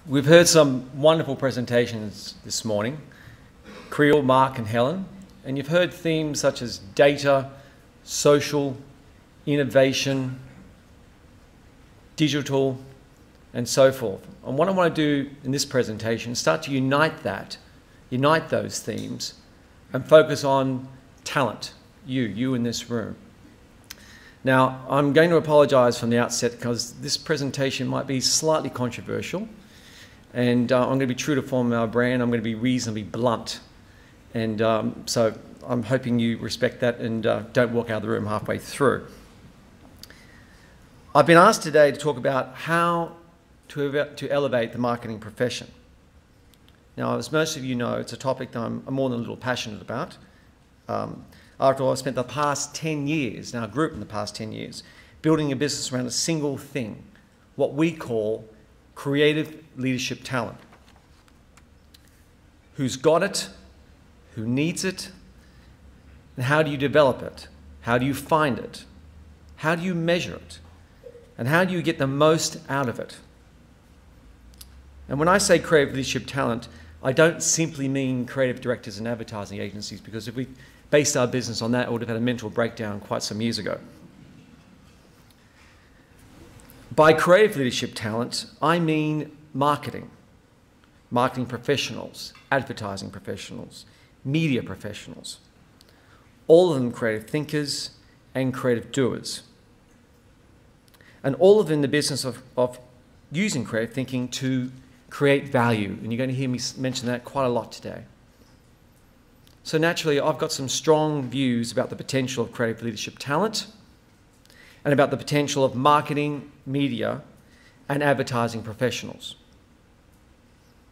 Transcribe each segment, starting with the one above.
We've heard some wonderful presentations this morning, Creel, Mark and Helen, and you've heard themes such as data, social, innovation, digital, and so forth. And what I want to do in this presentation is start to unite those themes and focus on talent, you in this room. Now, I'm going to apologise from the outset because this presentation might be slightly controversial, and I'm going to be true to form of our brand. I'm going to be reasonably blunt, and so I'm hoping you respect that and don't walk out of the room halfway through. I've been asked today to talk about how to elevate the marketing profession. Now, as most of you know, it's a topic that I'm more than a little passionate about. After all, I've spent the past 10 years, now a group in the past 10 years, building a business around a single thing, what we call creative leadership talent. Who's got it? Who needs it? And how do you develop it? How do you find it? How do you measure it? And how do you get the most out of it? And when I say creative leadership talent, I don't simply mean creative directors and advertising agencies, because if we based our business on that, I would have had a mental breakdown quite some years ago. By creative leadership talent, I mean marketing professionals, advertising professionals, media professionals, all of them creative thinkers and creative doers, and all of them in the business of using creative thinking to create value, and you're going to hear me mention that quite a lot today. So naturally, I've got some strong views about the potential of creative leadership talent and about the potential of marketing, media, and advertising professionals.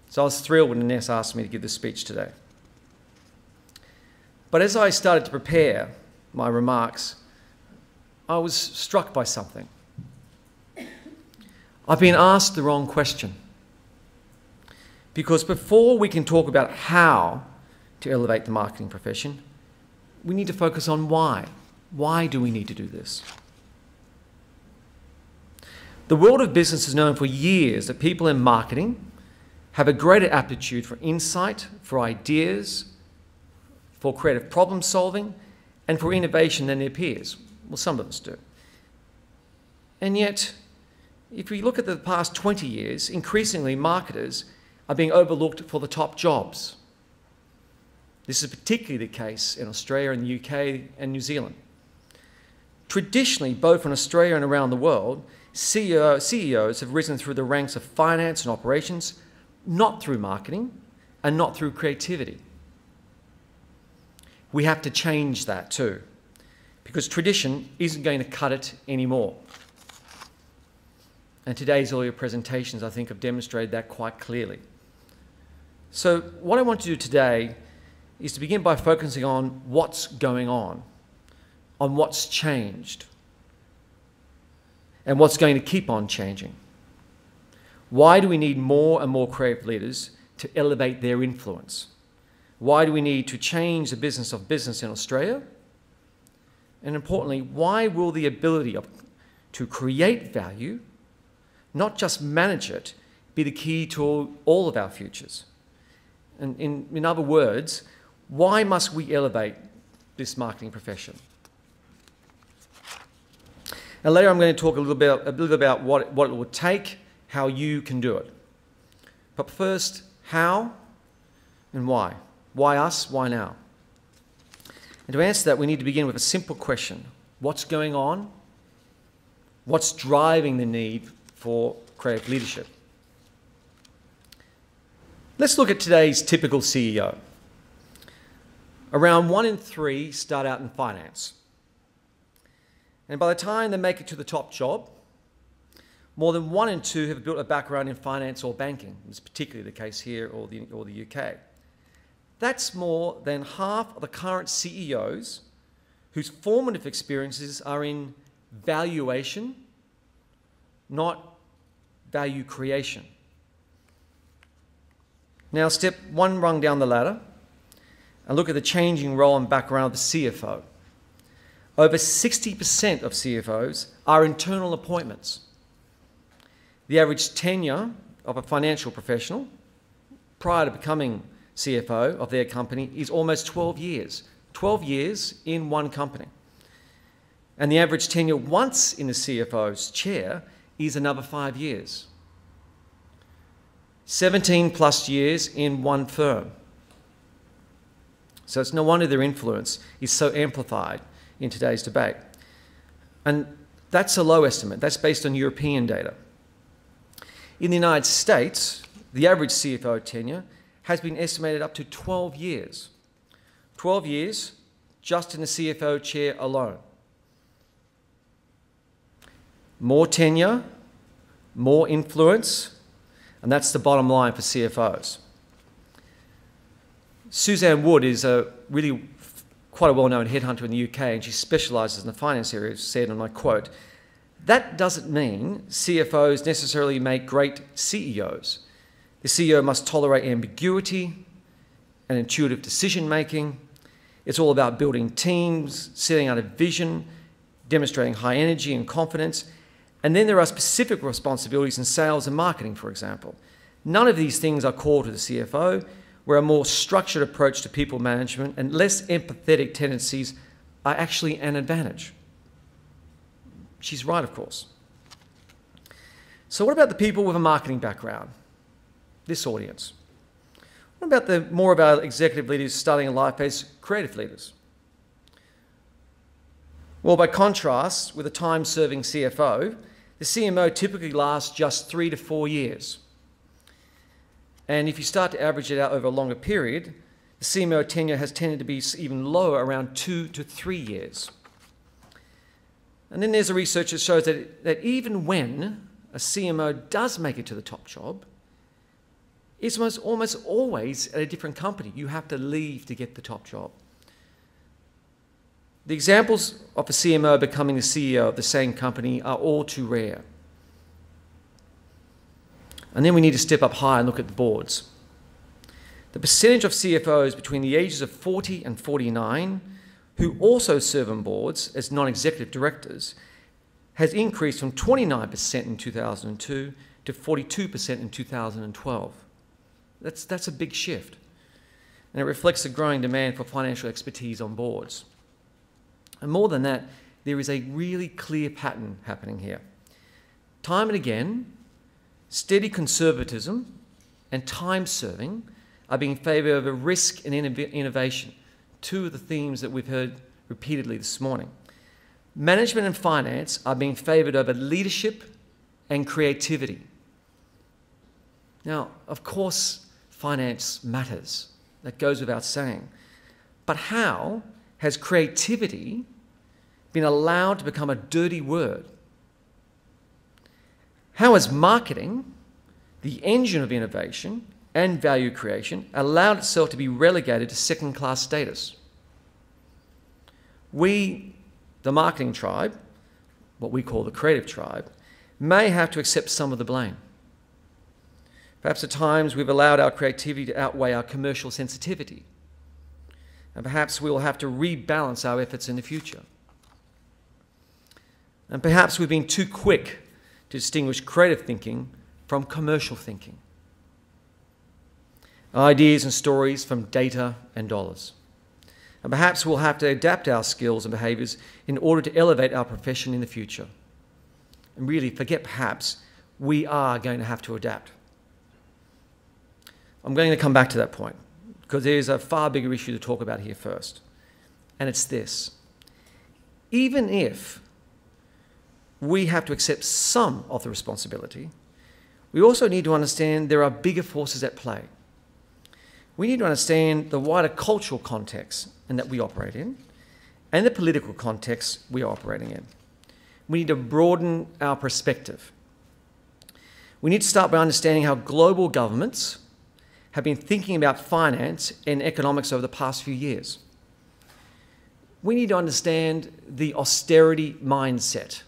So I was thrilled when Ines asked me to give this speech today. But as I started to prepare my remarks, I was struck by something. I've been asked the wrong question. Because before we can talk about how to elevate the marketing profession, we need to focus on why. Why do we need to do this? The world of business has known for years that people in marketing have a greater aptitude for insight, for ideas, for creative problem solving, and for innovation than their peers. Well, some of us do. And yet, if we look at the past 20 years, increasingly marketers are being overlooked for the top jobs. This is particularly the case in Australia and the UK and New Zealand. Traditionally, both in Australia and around the world, CEOs have risen through the ranks of finance and operations, not through marketing and not through creativity. We have to change that too, because tradition isn't going to cut it anymore. And today's earlier presentations, I think, have demonstrated that quite clearly. So what I want to do today is to begin by focusing on what's going on what's changed, and what's going to keep on changing. Why do we need more and more creative leaders to elevate their influence? Why do we need to change the business of business in Australia? And importantly, why will the ability to create value, not just manage it, be the key to all of our futures? And in other words, why must we elevate this marketing profession? And later I'm going to talk a little bit about what it will take, how you can do it. But first, how and why? Why us? Why now? And to answer that, we need to begin with a simple question. What's going on? What's driving the need for creative leadership? Let's look at today's typical CEO. Around 1 in 3 start out in finance. And by the time they make it to the top job, more than 1 in 2 have built a background in finance or banking. This is particularly the case here or the UK. That's more than half of the current CEOs whose formative experiences are in valuation, not value creation. Now, step one rung down the ladder and look at the changing role and background of the CFO. Over 60% of CFOs are internal appointments. The average tenure of a financial professional prior to becoming CFO of their company is almost 12 years. 12 years in one company. And the average tenure once in the CFO's chair is another 5 years. 17 plus years in one firm. So it's no wonder their influence is so amplified in today's debate. And that's a low estimate. That's based on European data. In the United States, the average CFO tenure has been estimated up to 12 years. 12 years just in the CFO chair alone. More tenure, more influence, and that's the bottom line for CFOs. Suzanne Wood is quite a well-known headhunter in the UK, and she specialises in the finance area, said, and I quote, "That doesn't mean CFOs necessarily make great CEOs. The CEO must tolerate ambiguity and intuitive decision-making. It's all about building teams, setting out a vision, demonstrating high energy and confidence. And then there are specific responsibilities in sales and marketing, for example. None of these things are core to the CFO, where a more structured approach to people management and less empathetic tendencies are actually an advantage." She's right, of course. So what about the people with a marketing background? This audience. What about more of our executive leaders starting a life as creative leaders? Well, by contrast with a time-serving CFO, the CMO typically lasts just 3 to 4 years. And if you start to average it out over a longer period, the CMO tenure has tended to be even lower, around 2 to 3 years. And then there's a research that shows that even when a CMO does make it to the top job, it's almost always at a different company. You have to leave to get the top job. The examples of a CMO becoming the CEO of the same company are all too rare. And then we need to step up high and look at the boards. The percentage of CFOs between the ages of 40 and 49 who also serve on boards as non-executive directors has increased from 29% in 2002 to 42% in 2012. That's a big shift. And it reflects a growing demand for financial expertise on boards. And more than that, there is a really clear pattern happening here. Time and again, steady conservatism and time serving are being favoured over risk and innovation, two of the themes that we've heard repeatedly this morning. Management and finance are being favoured over leadership and creativity. Now, of course, finance matters. That goes without saying. But how has creativity been allowed to become a dirty word? How has marketing, the engine of innovation and value creation, allowed itself to be relegated to second-class status? We, the marketing tribe, what we call the creative tribe, may have to accept some of the blame. Perhaps at times we've allowed our creativity to outweigh our commercial sensitivity. And perhaps we will have to rebalance our efforts in the future. And perhaps we've been too quick to distinguish creative thinking from commercial thinking. Ideas and stories from data and dollars. And perhaps we'll have to adapt our skills and behaviours in order to elevate our profession in the future. And really, forget perhaps, we are going to have to adapt. I'm going to come back to that point, because there's a far bigger issue to talk about here first. And it's this. Even if we have to accept some of the responsibility, we also need to understand there are bigger forces at play. We need to understand the wider cultural context and that we operate in, and the political context we are operating in. We need to broaden our perspective. We need to start by understanding how global governments have been thinking about finance and economics over the past few years. We need to understand the austerity mindset.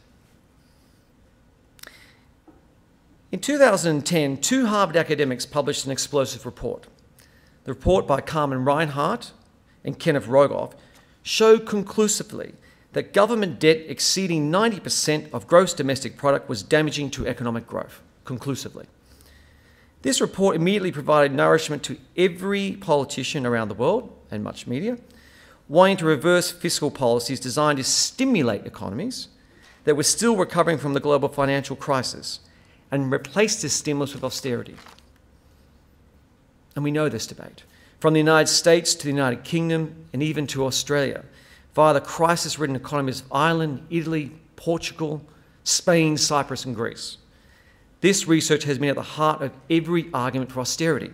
In 2010, 2 Harvard academics published an explosive report. The report by Carmen Reinhart and Kenneth Rogoff showed conclusively that government debt exceeding 90% of gross domestic product was damaging to economic growth, conclusively. This report immediately provided nourishment to every politician around the world, and much media, wanting to reverse fiscal policies designed to stimulate economies that were still recovering from the global financial crisis and replace this stimulus with austerity. And we know this debate. From the United States to the United Kingdom and even to Australia, via the crisis-ridden economies of Ireland, Italy, Portugal, Spain, Cyprus and Greece. This research has been at the heart of every argument for austerity.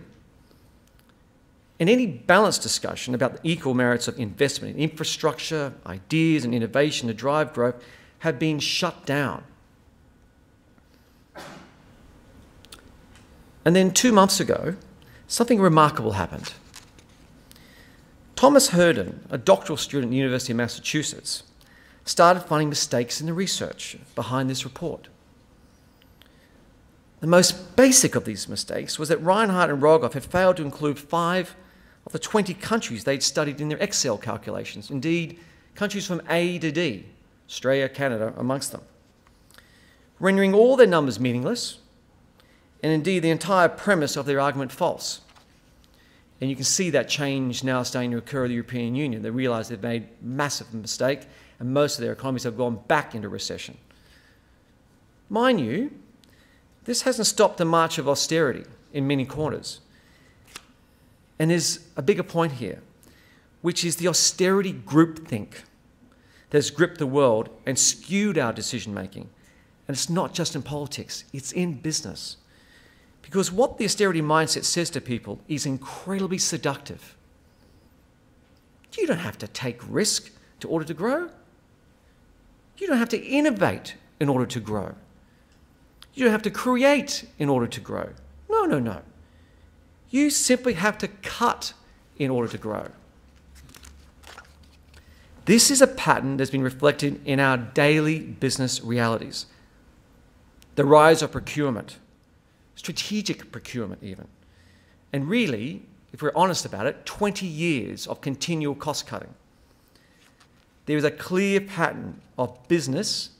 And any balanced discussion about the equal merits of investment in infrastructure, ideas and innovation to drive growth have been shut down. And then 2 months ago, something remarkable happened. Thomas Hourigan, a doctoral student at the University of Massachusetts, started finding mistakes in the research behind this report. The most basic of these mistakes was that Reinhardt and Rogoff had failed to include 5 of the 20 countries they'd studied in their Excel calculations. Indeed, countries from A to D, Australia, Canada amongst them, rendering all their numbers meaningless, and indeed the entire premise of their argument false. And you can see that change now starting to occur in the European Union. They realise they've made a massive mistake, and most of their economies have gone back into recession. Mind you, this hasn't stopped the march of austerity in many corners. And there's a bigger point here, which is the austerity groupthink that's gripped the world and skewed our decision-making. And it's not just in politics, it's in business. Because what the austerity mindset says to people is incredibly seductive. You don't have to take risk in order to grow. You don't have to innovate in order to grow. You don't have to create in order to grow. No, no, no. You simply have to cut in order to grow. This is a pattern that's been reflected in our daily business realities. The rise of procurement, strategic procurement even. And really, if we're honest about it, 20 years of continual cost cutting. There is a clear pattern of business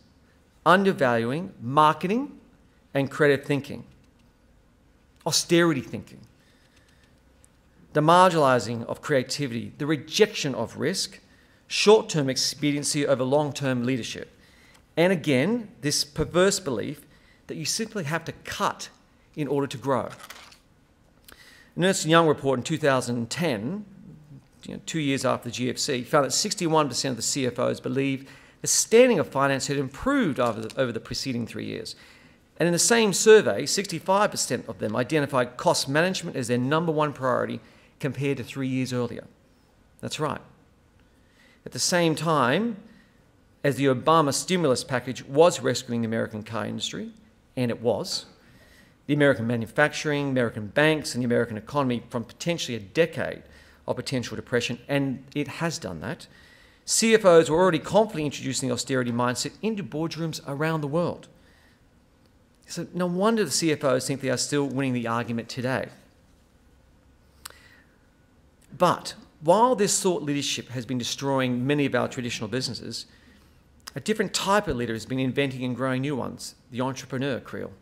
undervaluing marketing and creative thinking, austerity thinking, the marginalising of creativity, the rejection of risk, short-term expediency over long-term leadership. And again, this perverse belief that you simply have to cut in order to grow. An Ernst & Young report in 2010, 2 years after the GFC, found that 61% of the CFOs believed the standing of finance had improved over the preceding 3 years. And in the same survey, 65% of them identified cost management as their #1 priority compared to 3 years earlier. That's right. At the same time, as the Obama stimulus package was rescuing the American car industry, and it was, the American manufacturing, American banks, and the American economy from potentially a decade of potential depression, and it has done that, CFOs were already confidently introducing the austerity mindset into boardrooms around the world. So no wonder the CFOs think they are still winning the argument today. But while this thought leadership has been destroying many of our traditional businesses, a different type of leader has been inventing and growing new ones, the entrepreneur, Creel.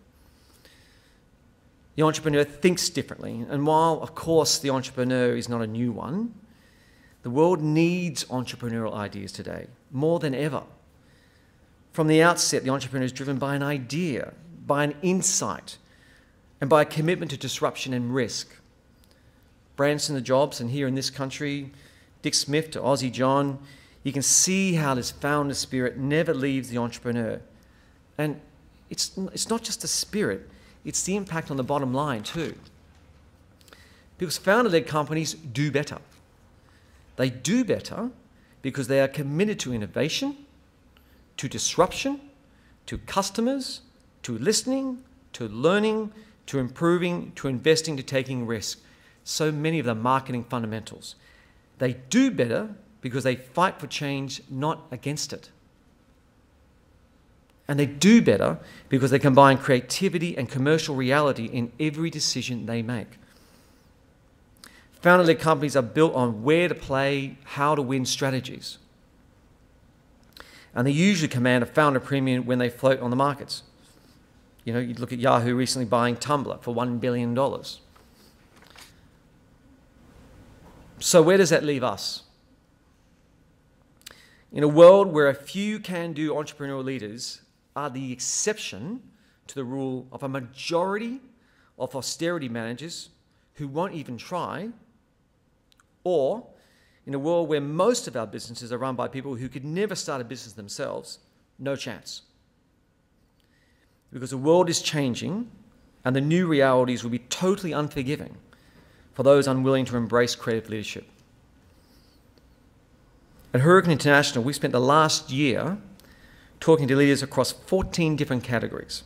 The entrepreneur thinks differently, and while, of course, the entrepreneur is not a new one, the world needs entrepreneurial ideas today, more than ever. From the outset, the entrepreneur is driven by an idea, by an insight, and by a commitment to disruption and risk. Branson the Jobs, and here in this country, Dick Smith to Aussie John, you can see how this founder spirit never leaves the entrepreneur. And it's not just the spirit, it's the impact on the bottom line too. Because founder-led companies do better. They do better because they are committed to innovation, to disruption, to customers, to listening, to learning, to improving, to investing, to taking risk. So many of the marketing fundamentals. They do better because they fight for change, not against it. And they do better because they combine creativity and commercial reality in every decision they make. Founder-led companies are built on where to play, how to win strategies. And they usually command a founder premium when they float on the markets. You know, you look at Yahoo recently buying Tumblr for $1 billion. So where does that leave us? In a world where a few can-do entrepreneurial leaders are the exception to the rule of a majority of austerity managers who won't even try, or in a world where most of our businesses are run by people who could never start a business themselves, no chance. Because the world is changing and the new realities will be totally unforgiving for those unwilling to embrace creative leadership. At Hourigan International, we spent the last year talking to leaders across 14 different categories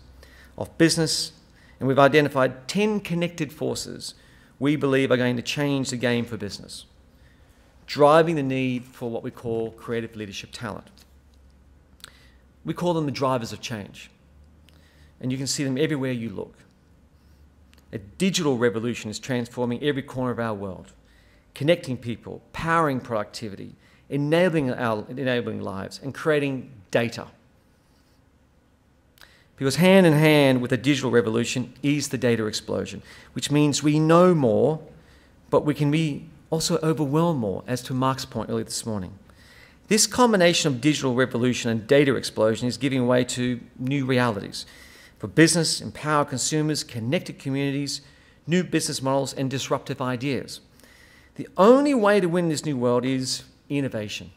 of business, and we've identified 10 connected forces we believe are going to change the game for business, driving the need for what we call creative leadership talent. We call them the drivers of change, and you can see them everywhere you look. A digital revolution is transforming every corner of our world, connecting people, powering productivity, enabling lives, and creating data. Because hand in hand with the digital revolution is the data explosion, which means we know more, but we can be also overwhelmed more, as to Mark's point earlier this morning. This combination of digital revolution and data explosion is giving way to new realities for business, empower consumers, connected communities, new business models, and disruptive ideas. The only way to win this new world is innovation.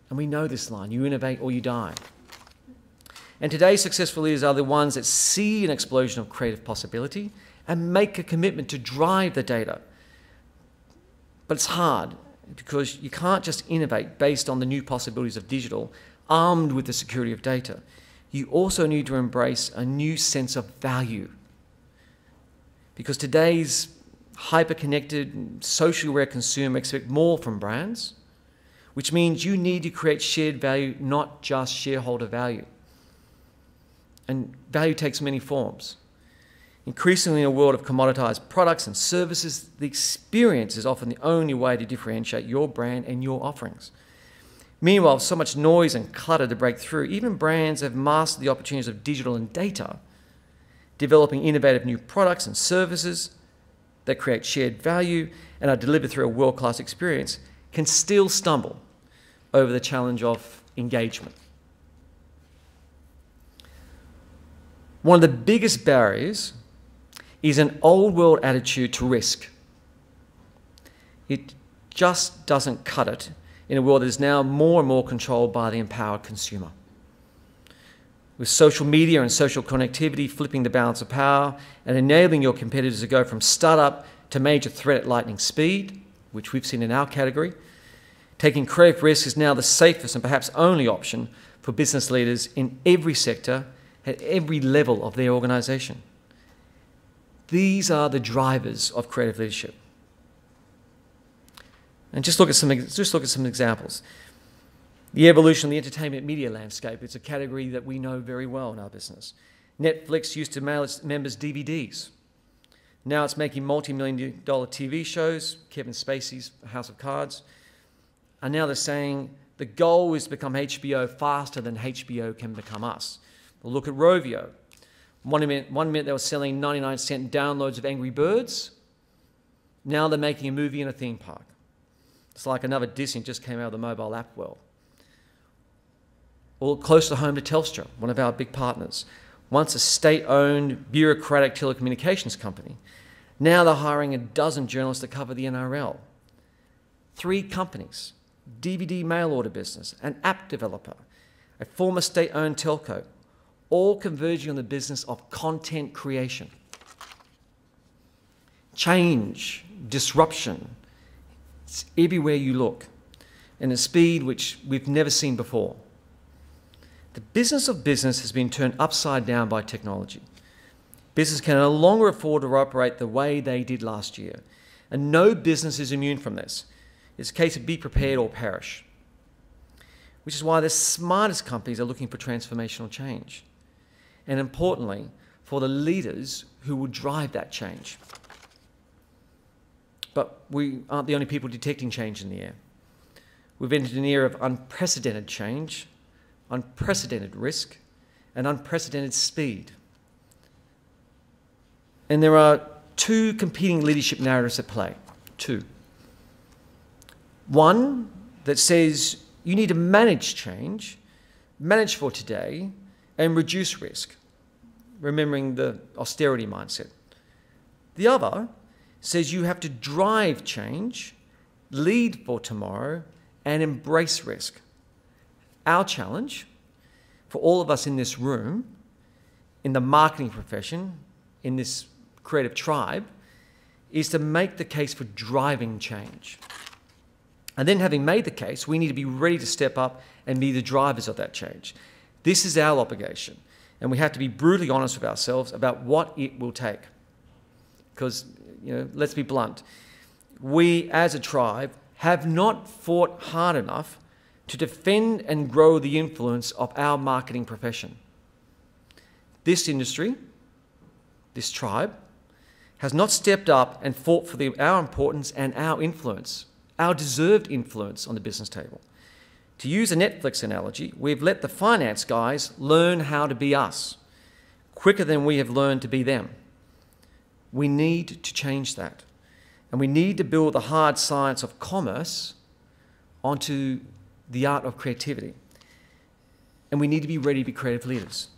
And we know this line, you innovate or you die. And today's successful leaders are the ones that see an explosion of creative possibility and make a commitment to drive the data. But it's hard because you can't just innovate based on the new possibilities of digital, armed with the security of data. You also need to embrace a new sense of value. Because today's hyper-connected, socially aware consumer expect more from brands, which means you need to create shared value, not just shareholder value. And value takes many forms. Increasingly in a world of commoditized products and services, the experience is often the only way to differentiate your brand and your offerings. Meanwhile, so much noise and clutter to break through, even brands have mastered the opportunities of digital and data, developing innovative new products and services that create shared value and are delivered through a world-class experience, can still stumble over the challenge of engagement. One of the biggest barriers is an old world attitude to risk. It just doesn't cut it in a world that is now more and more controlled by the empowered consumer. With social media and social connectivity flipping the balance of power and enabling your competitors to go from startup to major threat at lightning speed, which we've seen in our category, taking creative risk is now the safest and perhaps only option for business leaders in every sector at every level of their organisation. These are the drivers of creative leadership. And just look at some examples. The evolution of the entertainment media landscape is a category that we know very well in our business. Netflix used to mail its members DVDs. Now it's making multi-million-dollar TV shows, Kevin Spacey's House of Cards. And now they're saying the goal is to become HBO faster than HBO can become us. Well, look at Rovio. One minute they were selling 99-cent downloads of Angry Birds. Now they're making a movie in a theme park. It's like another Disney just came out of the mobile app world. Or close to home to Telstra, one of our big partners. Once a state-owned, bureaucratic telecommunications company. Now they're hiring a dozen journalists to cover the NRL. 3 companies, DVD mail order business, an app developer, a former state-owned telco, all converging on the business of content creation. Change, disruption, it's everywhere you look, and a speed which we've never seen before. The business of business has been turned upside down by technology. Business can no longer afford to operate the way they did last year, and no business is immune from this. It's a case of be prepared or perish, which is why the smartest companies are looking for transformational change. And importantly, for the leaders who will drive that change. But we aren't the only people detecting change in the air. We've entered an era of unprecedented change, unprecedented risk, and unprecedented speed. And there are two competing leadership narratives at play. Two. One that says you need to manage change, manage for today, and reduce risk, remembering the austerity mindset. The other says you have to drive change, lead for tomorrow, and embrace risk. Our challenge for all of us in this room, in the marketing profession, in this creative tribe, is to make the case for driving change. And then having made the case, we need to be ready to step up and be the drivers of that change. This is our obligation, and we have to be brutally honest with ourselves about what it will take. Because, let's be blunt, we as a tribe have not fought hard enough to defend and grow the influence of our marketing profession. This industry, this tribe, has not stepped up and fought for our importance and our influence, our deserved influence on the business table. To use a Netflix analogy, we've let the finance guys learn how to be us quicker than we have learned to be them. We need to change that. And we need to build the hard science of commerce onto the art of creativity. And we need to be ready to be creative leaders.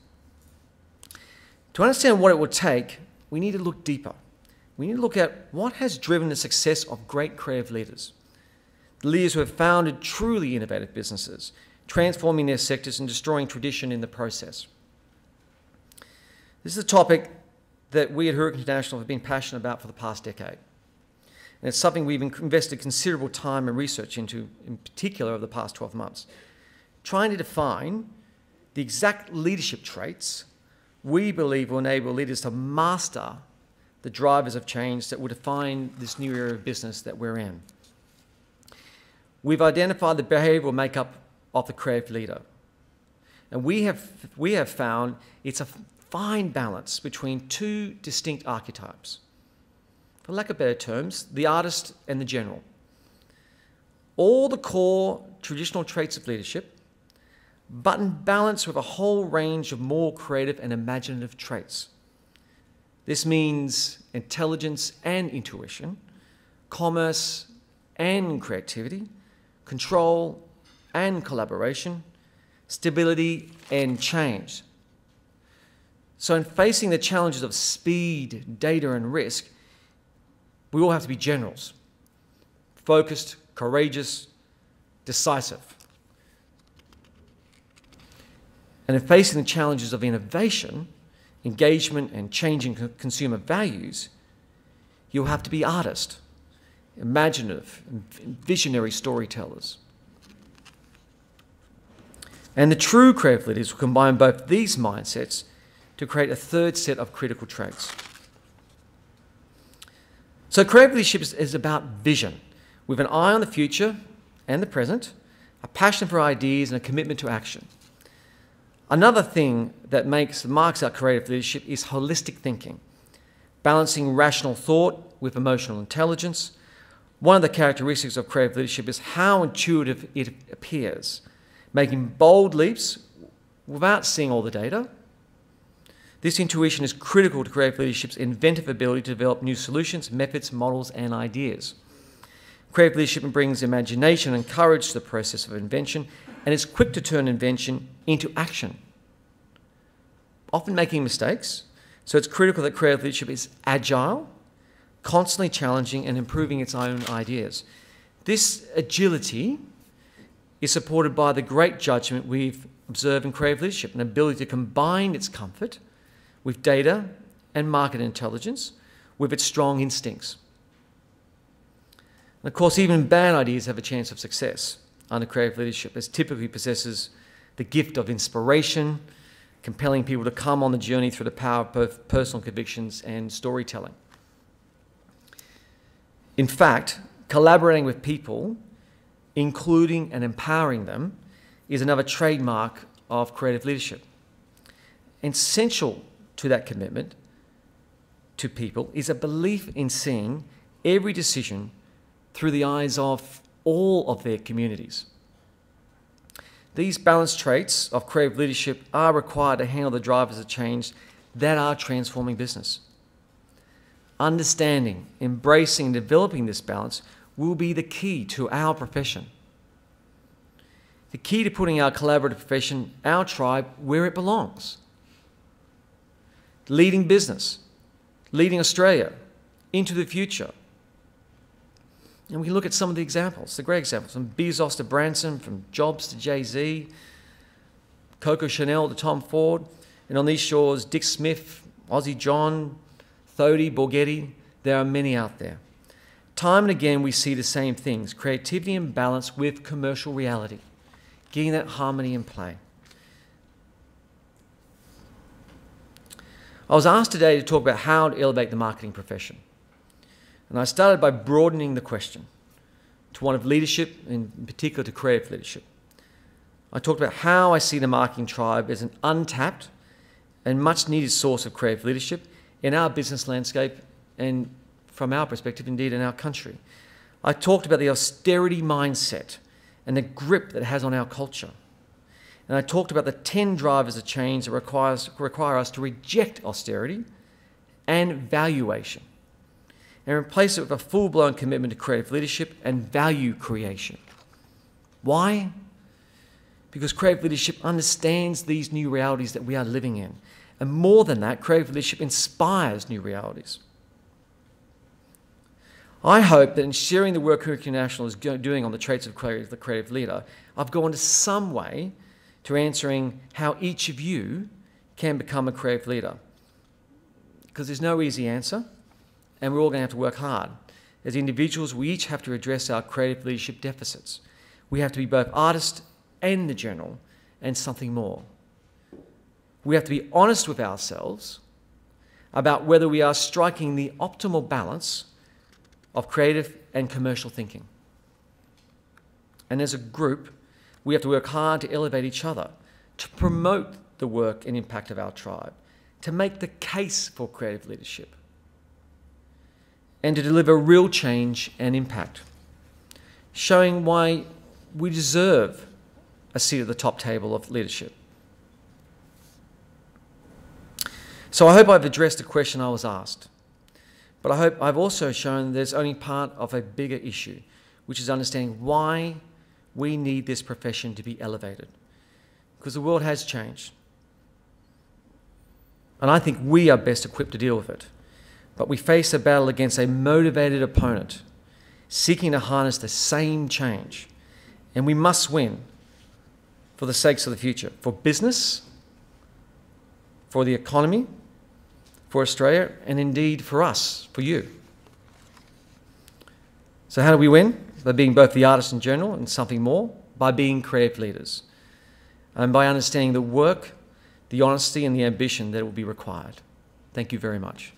To understand what it will take, we need to look deeper. We need to look at what has driven the success of great creative leaders. The leaders who have founded truly innovative businesses, transforming their sectors and destroying tradition in the process. This is a topic that we at Hourigan International have been passionate about for the past decade. And it's something we've invested considerable time and research into, in particular over the past 12 months, trying to define the exact leadership traits we believe will enable leaders to master the drivers of change that will define this new era of business that we're in. We've identified the behavioral makeup of the creative leader. And we have found it's a fine balance between two distinct archetypes. For lack of better terms, the artist and the general. All the core traditional traits of leadership, but in balance with a whole range of more creative and imaginative traits. This means intelligence and intuition, commerce and creativity, control and collaboration, stability and change. So in facing the challenges of speed, data and risk, we all have to be generals, focused, courageous, decisive. And in facing the challenges of innovation, engagement and changing consumer values, you'll have to be artist, imaginative, and visionary storytellers. And the true creative leaders will combine both these mindsets to create a third set of critical traits. So creative leadership is about vision, with an eye on the future and the present, a passion for ideas and a commitment to action. Another thing that marks our creative leadership is holistic thinking, balancing rational thought with emotional intelligence. One of the characteristics of creative leadership is how intuitive it appears, making bold leaps without seeing all the data. This intuition is critical to creative leadership's inventive ability to develop new solutions, methods, models, and ideas. Creative leadership brings imagination and courage to the process of invention, and is quick to turn invention into action, often making mistakes. So it's critical that creative leadership is agile, constantly challenging and improving its own ideas. This agility is supported by the great judgment we've observed in creative leadership, an ability to combine its comfort with data and market intelligence with its strong instincts. And of course, even bad ideas have a chance of success under creative leadership, as typically possesses the gift of inspiration, compelling people to come on the journey through the power of both personal convictions and storytelling. In fact, collaborating with people, including and empowering them, is another trademark of creative leadership. Essential to that commitment to people is a belief in seeing every decision through the eyes of all of their communities. These balanced traits of creative leadership are required to handle the drivers of change that are transforming business. understanding, embracing, and developing this balance will be the key to our profession. The key to putting our collaborative profession, our tribe, where it belongs. Leading business, leading Australia into the future. And we can look at some of the examples, the great examples, from Bezos to Branson, from Jobs to Jay-Z, Coco Chanel to Tom Ford, and on these shores, Dick Smith, Aussie John, Thody, Borghetti. There are many out there. Time and again, we see the same things, creativity and balance with commercial reality, getting that harmony in play. I was asked today to talk about how to elevate the marketing profession. And I started by broadening the question to one of leadership, in particular to creative leadership. I talked about how I see the marketing tribe as an untapped and much needed source of creative leadership in our business landscape and, from our perspective, indeed in our country. I talked about the austerity mindset and the grip that it has on our culture. And I talked about the 10 drivers of change that require us to reject austerity and valuation and replace it with a full-blown commitment to creative leadership and value creation. Why? Because creative leadership understands these new realities that we are living in. And more than that, creative leadership inspires new realities. I hope that in sharing the work Hourigan International is doing on the traits of the creative leader, I've gone to some way to answering how each of you can become a creative leader. Because there's no easy answer, and we're all going to have to work hard. As individuals, we each have to address our creative leadership deficits. We have to be both artist and the general, and something more. We have to be honest with ourselves about whether we are striking the optimal balance of creative and commercial thinking. And as a group, we have to work hard to elevate each other, to promote the work and impact of our tribe, to make the case for creative leadership, and to deliver real change and impact, showing why we deserve a seat at the top table of leadership. So I hope I've addressed the question I was asked, but I hope I've also shown there's only part of a bigger issue, which is understanding why we need this profession to be elevated. Because the world has changed. And I think we are best equipped to deal with it. But we face a battle against a motivated opponent, seeking to harness the same change. And we must win for the sakes of the future, for business, for the economy, for Australia, and indeed for us, for you. So how do we win? By being both the artist in general and something more, by being creative leaders, and by understanding the work, the honesty, and the ambition that will be required. Thank you very much.